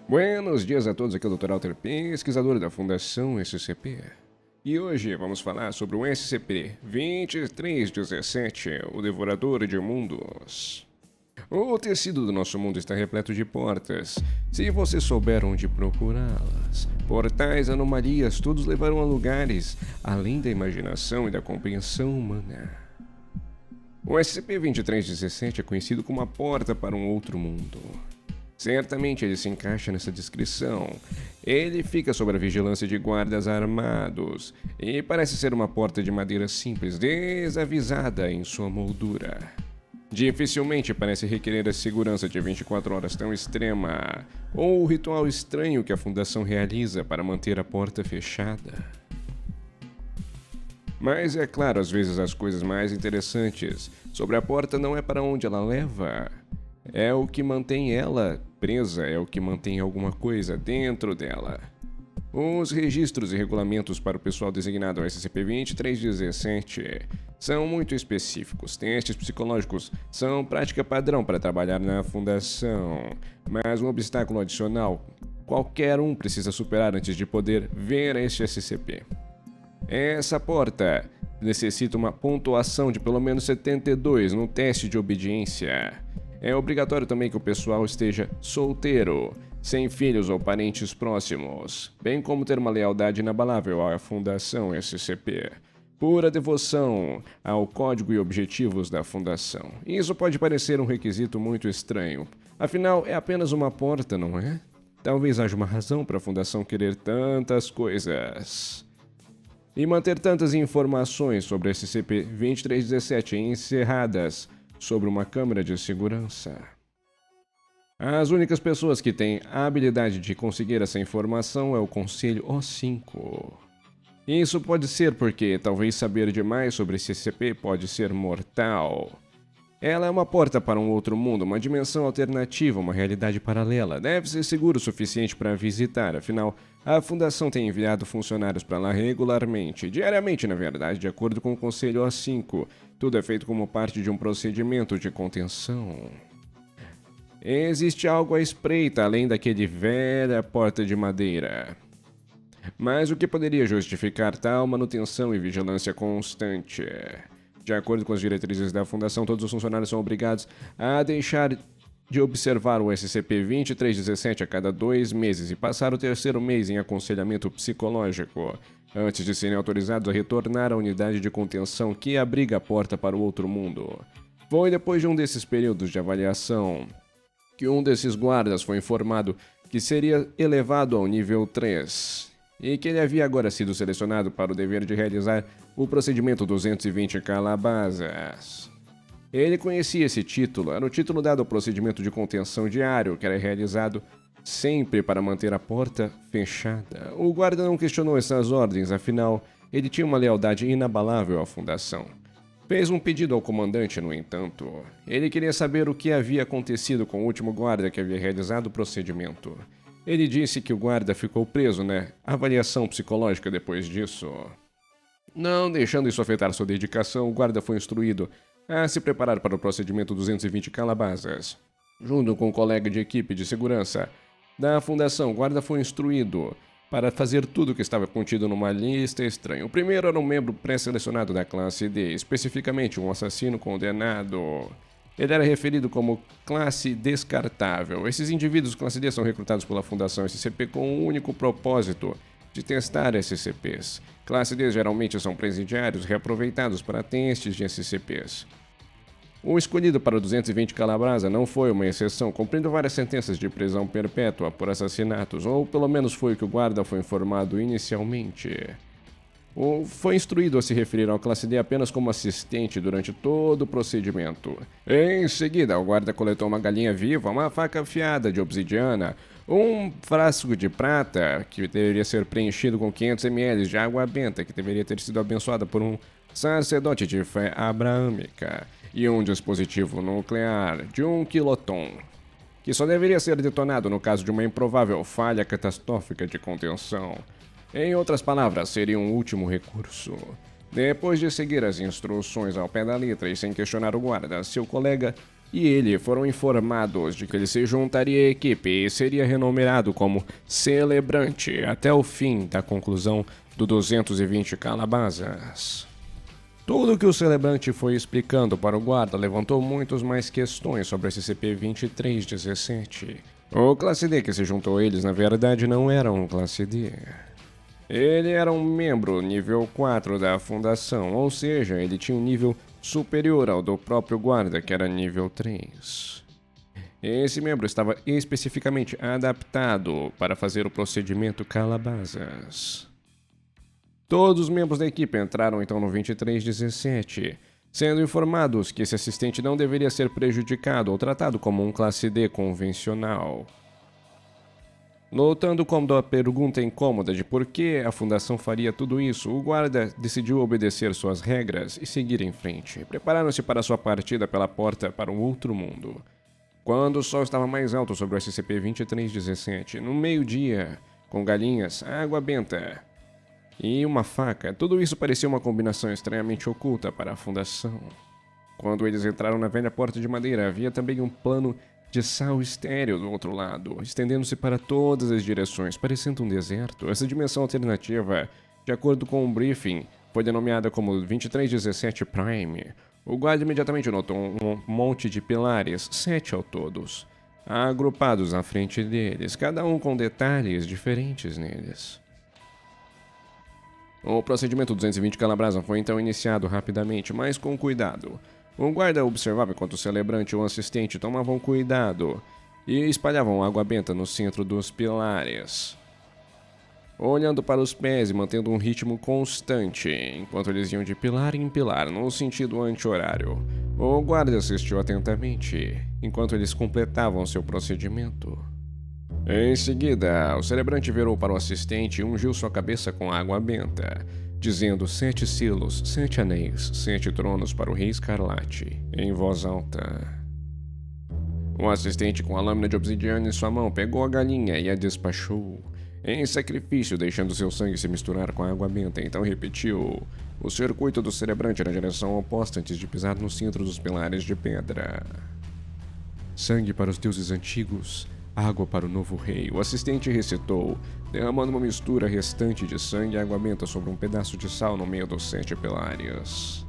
Buenos dias a todos, aqui é o Dr. Alter, pesquisador da Fundação SCP. E hoje vamos falar sobre o SCP-2317, o Devorador de Mundos. O tecido do nosso mundo está repleto de portas, se você souber onde procurá-las. Portais, anomalias, todos levarão a lugares além da imaginação e da compreensão humana. O SCP-2317 é conhecido como a porta para um outro mundo. Certamente ele se encaixa nessa descrição. Ele fica sob a vigilância de guardas armados e parece ser uma porta de madeira simples, desavisada em sua moldura. Dificilmente parece requerer a segurança de 24 horas tão extrema, ou o ritual estranho que a Fundação realiza para manter a porta fechada. Mas é claro, às vezes as coisas mais interessantes sobre a porta não é para onde ela leva. É o que mantém ela presa, é o que mantém alguma coisa dentro dela. Os registros e regulamentos para o pessoal designado ao SCP-2317 são muito específicos. Testes psicológicos são prática padrão para trabalhar na Fundação, mas um obstáculo adicional qualquer um precisa superar antes de poder ver este SCP. Essa porta necessita uma pontuação de pelo menos 72 no teste de obediência. É obrigatório também que o pessoal esteja solteiro, sem filhos ou parentes próximos, bem como ter uma lealdade inabalável à Fundação SCP. Pura devoção ao código e objetivos da Fundação. Isso pode parecer um requisito muito estranho, afinal é apenas uma porta, não é? Talvez haja uma razão para a Fundação querer tantas coisas e manter tantas informações sobre SCP-2317 encerradas sobre uma câmera de segurança. As únicas pessoas que têm a habilidade de conseguir essa informação é o Conselho O5. Isso pode ser porque talvez saber demais sobre esse SCP pode ser mortal. Ela é uma porta para um outro mundo, uma dimensão alternativa, uma realidade paralela. Deve ser seguro o suficiente para visitar, afinal, a Fundação tem enviado funcionários para lá regularmente, diariamente na verdade, de acordo com o Conselho O5. Tudo é feito como parte de um procedimento de contenção. Existe algo à espreita além daquele velha porta de madeira. Mas o que poderia justificar tal manutenção e vigilância constante? De acordo com as diretrizes da Fundação, todos os funcionários são obrigados a deixar de observar o SCP-2317 a cada 2 meses e passar o terceiro mês em aconselhamento psicológico, antes de serem autorizados a retornar à unidade de contenção que abriga a porta para o outro mundo. Foi depois de um desses períodos de avaliação que um desses guardas foi informado que seria elevado ao nível 3 e que ele havia agora sido selecionado para o dever de realizar o procedimento 220 calabazas. Ele conhecia esse título, era o título dado ao procedimento de contenção diário, que era realizado sempre para manter a porta fechada. O guarda não questionou essas ordens, afinal, ele tinha uma lealdade inabalável à Fundação. Fez um pedido ao comandante, no entanto. Ele queria saber o que havia acontecido com o último guarda que havia realizado o procedimento. Ele disse que o guarda ficou preso na avaliação psicológica depois disso. Não deixando isso afetar sua dedicação, o guarda foi instruído a se preparar para o procedimento 220 calabazas. Junto com um colega de equipe de segurança da Fundação, o guarda foi instruído para fazer tudo o que estava contido numa lista estranha. O primeiro era um membro pré-selecionado da classe D, especificamente um assassino condenado. Ele era referido como classe descartável. Esses indivíduos classe D são recrutados pela Fundação SCP com um único propósito: de testar SCPs. Classe D geralmente são presidiários reaproveitados para testes de SCPs. O escolhido para o 220 Calabrasa não foi uma exceção, cumprindo várias sentenças de prisão perpétua por assassinatos, ou pelo menos foi o que o guarda foi informado inicialmente. Foi instruído a se referir ao classe D apenas como assistente durante todo o procedimento. Em seguida, o guarda coletou uma galinha viva, uma faca afiada de obsidiana, um frasco de prata que deveria ser preenchido com 500 ml de água benta que deveria ter sido abençoada por um sacerdote de fé abraâmica, e um dispositivo nuclear de 1 quiloton, que só deveria ser detonado no caso de uma improvável falha catastrófica de contenção. Em outras palavras, seria um último recurso. Depois de seguir as instruções ao pé da letra e sem questionar o guarda, seu colega e ele foram informados de que ele se juntaria à equipe e seria renomeado como Celebrante até o fim da conclusão do 220 Calabazas. Tudo que o Celebrante foi explicando para o guarda levantou muitas mais questões sobre SCP-2317. O Classe D que se juntou a eles na verdade não era um Classe D. Ele era um membro nível 4 da Fundação, ou seja, ele tinha um nível superior ao do próprio guarda, que era nível 3. Esse membro estava especificamente adaptado para fazer o procedimento Calabazas. Todos os membros da equipe entraram então no 2317, sendo informados que esse assistente não deveria ser prejudicado ou tratado como um Classe D convencional. Notando como a pergunta incômoda de por que a Fundação faria tudo isso, o guarda decidiu obedecer suas regras e seguir em frente, preparando-se para sua partida pela porta para um outro mundo. Quando o sol estava mais alto sobre o SCP-2317, no meio-dia, com galinhas, água benta e uma faca, tudo isso parecia uma combinação estranhamente oculta para a Fundação. Quando eles entraram na velha porta de madeira, havia também um plano de sal estéril do outro lado, estendendo-se para todas as direções, parecendo um deserto. Essa dimensão alternativa, de acordo com um briefing, foi denominada como 2317 Prime. O guarda imediatamente notou um monte de pilares, 7 ao todos, agrupados na frente deles, cada um com detalhes diferentes neles. O procedimento 220 Calabazas foi então iniciado rapidamente, mas com cuidado. O guarda observava enquanto o Celebrante e o assistente tomavam cuidado e espalhavam água benta no centro dos pilares, olhando para os pés e mantendo um ritmo constante, enquanto eles iam de pilar em pilar, no sentido anti-horário. O guarda assistiu atentamente, enquanto eles completavam seu procedimento. Em seguida, o Celebrante virou para o assistente e ungiu sua cabeça com água benta, dizendo 7 selos, 7 anéis, 7 tronos para o Rei Escarlate, em voz alta. O assistente, com a lâmina de obsidiana em sua mão, pegou a galinha e a despachou, em sacrifício, deixando seu sangue se misturar com a água benta. Então repetiu o circuito do Celebrante na direção oposta antes de pisar no centro dos pilares de pedra. Sangue para os deuses antigos, água para o novo rei, o assistente recitou, derramando uma mistura restante de sangue e água benta sobre um pedaço de sal no meio dos 7 pilares.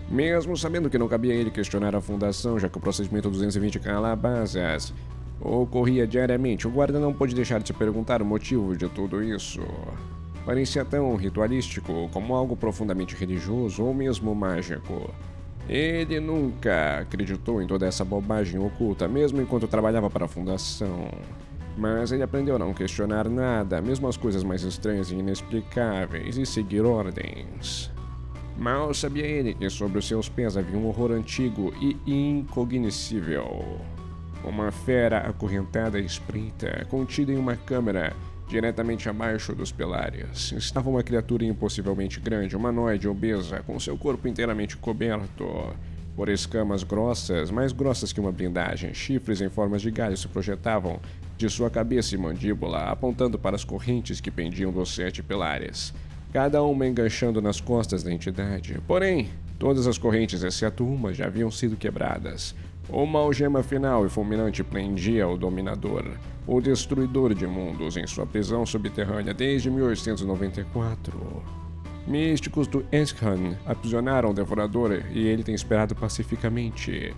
Mesmo sabendo que não cabia a ele questionar a Fundação, já que o procedimento 220 Calabazas ocorria diariamente, o guarda não pôde deixar de se perguntar o motivo de tudo isso. Parecia tão ritualístico como algo profundamente religioso ou mesmo mágico. Ele nunca acreditou em toda essa bobagem oculta, mesmo enquanto trabalhava para a Fundação. Mas ele aprendeu a não questionar nada, mesmo as coisas mais estranhas e inexplicáveis, e seguir ordens. Mal sabia ele que sobre os seus pés havia um horror antigo e incognoscível. Uma fera acorrentada e espreita, contida em uma câmara diretamente abaixo dos pilares. Estava uma criatura impossivelmente grande, humanoide, obesa, com seu corpo inteiramente coberto por escamas grossas, mais grossas que uma blindagem. Chifres em formas de galho se projetavam de sua cabeça e mandíbula, apontando para as correntes que pendiam dos 7 pilares, cada uma enganchando nas costas da entidade. Porém, todas as correntes, exceto uma, já haviam sido quebradas. Uma algema final e fulminante prendia o Dominador, o Destruidor de Mundos, em sua prisão subterrânea desde 1894. Místicos do Escan aprisionaram o Devorador e ele tem esperado passivamente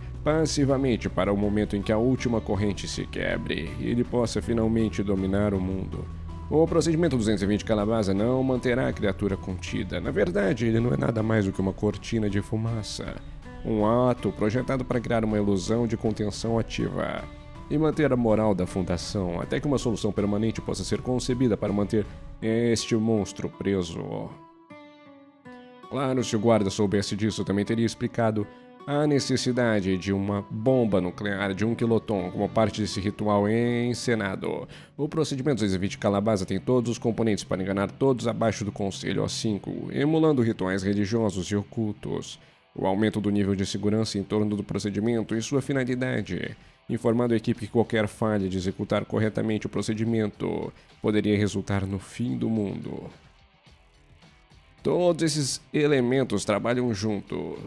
para o momento em que a última corrente se quebre e ele possa finalmente dominar o mundo. O procedimento 220 Calabazas não manterá a criatura contida. Na verdade, ele não é nada mais do que uma cortina de fumaça. Um ato projetado para criar uma ilusão de contenção ativa e manter a moral da Fundação até que uma solução permanente possa ser concebida para manter este monstro preso. Claro, se o guarda soubesse disso, também teria explicado a necessidade de uma bomba nuclear de 1 quiloton como parte desse ritual encenado. O procedimento 220 Calabazas tem todos os componentes para enganar todos abaixo do Conselho O5, emulando rituais religiosos e ocultos. O aumento do nível de segurança em torno do procedimento e sua finalidade, informando a equipe que qualquer falha de executar corretamente o procedimento poderia resultar no fim do mundo. Todos esses elementos trabalham junto,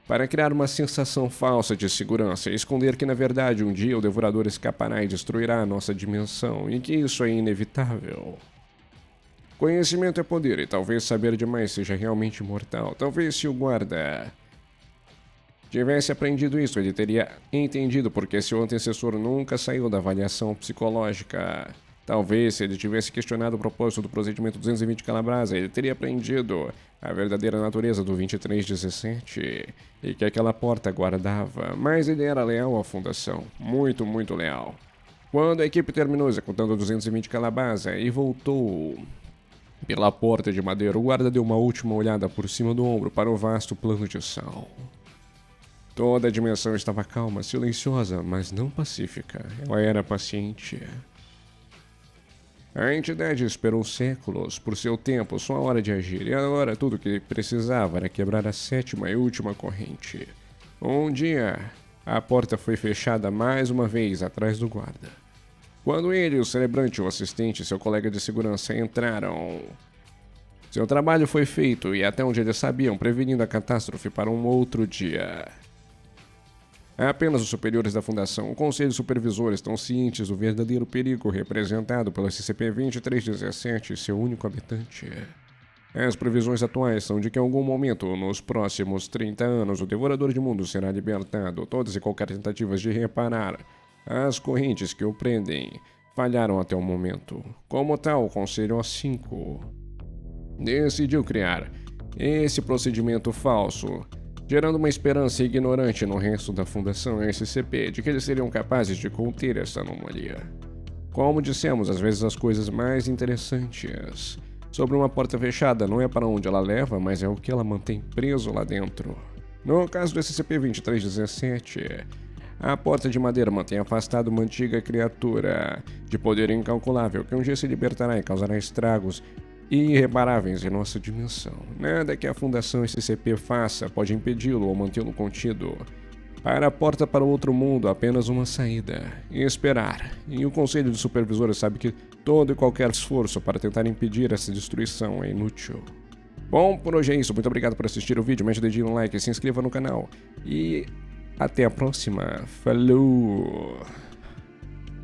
para criar uma sensação falsa de segurança e esconder que na verdade um dia o Devorador escapará e destruirá a nossa dimensão e que isso é inevitável. Conhecimento é poder e talvez saber demais seja realmente mortal. Talvez se o guarda tivesse aprendido isso, ele teria entendido porque seu antecessor nunca saiu da avaliação psicológica. Talvez, se ele tivesse questionado o propósito do procedimento 220 Calabrasa, ele teria aprendido a verdadeira natureza do 2317 e que aquela porta guardava. Mas ele era leal à fundação, muito, muito leal. Quando a equipe terminou executando o 220 Calabrasa e voltou pela porta de madeira, o guarda deu uma última olhada por cima do ombro para o vasto plano de sal. Toda a dimensão estava calma, silenciosa, mas não pacífica. Ela era paciente. A entidade esperou séculos por seu tempo, sua hora de agir, e agora tudo o que precisava era quebrar a sétima e última corrente. Um dia, a porta foi fechada mais uma vez atrás do guarda. Quando ele, o celebrante, o assistente e seu colega de segurança entraram, seu trabalho foi feito e até onde eles sabiam, prevenindo a catástrofe para um outro dia. Apenas os superiores da Fundação, o Conselho Supervisor, estão cientes do verdadeiro perigo representado pelo SCP-2317 e seu único habitante. As previsões atuais são de que em algum momento, nos próximos 30 anos, o Devorador de Mundos será libertado. Todas e qualquer tentativas de reparar as correntes que o prendem falharam até o momento. Como tal, o Conselho O5 decidiu criar esse procedimento falso, gerando uma esperança ignorante no resto da Fundação SCP de que eles seriam capazes de conter essa anomalia. Como dissemos, às vezes as coisas mais interessantes sobre uma porta fechada não é para onde ela leva, mas é o que ela mantém preso lá dentro. No caso do SCP-2317, a porta de madeira mantém afastada uma antiga criatura de poder incalculável que um dia se libertará e causará estragos irreparáveis em nossa dimensão. Nada que a Fundação SCP faça pode impedi-lo ou mantê-lo contido. Para a porta para o outro mundo, apenas uma saída: esperar. E o Conselho de Supervisores sabe que todo e qualquer esforço para tentar impedir essa destruição é inútil. Bom, por hoje é isso. Muito obrigado por assistir o vídeo. Mete o dedinho no like e se inscreva no canal. E até a próxima. Falou!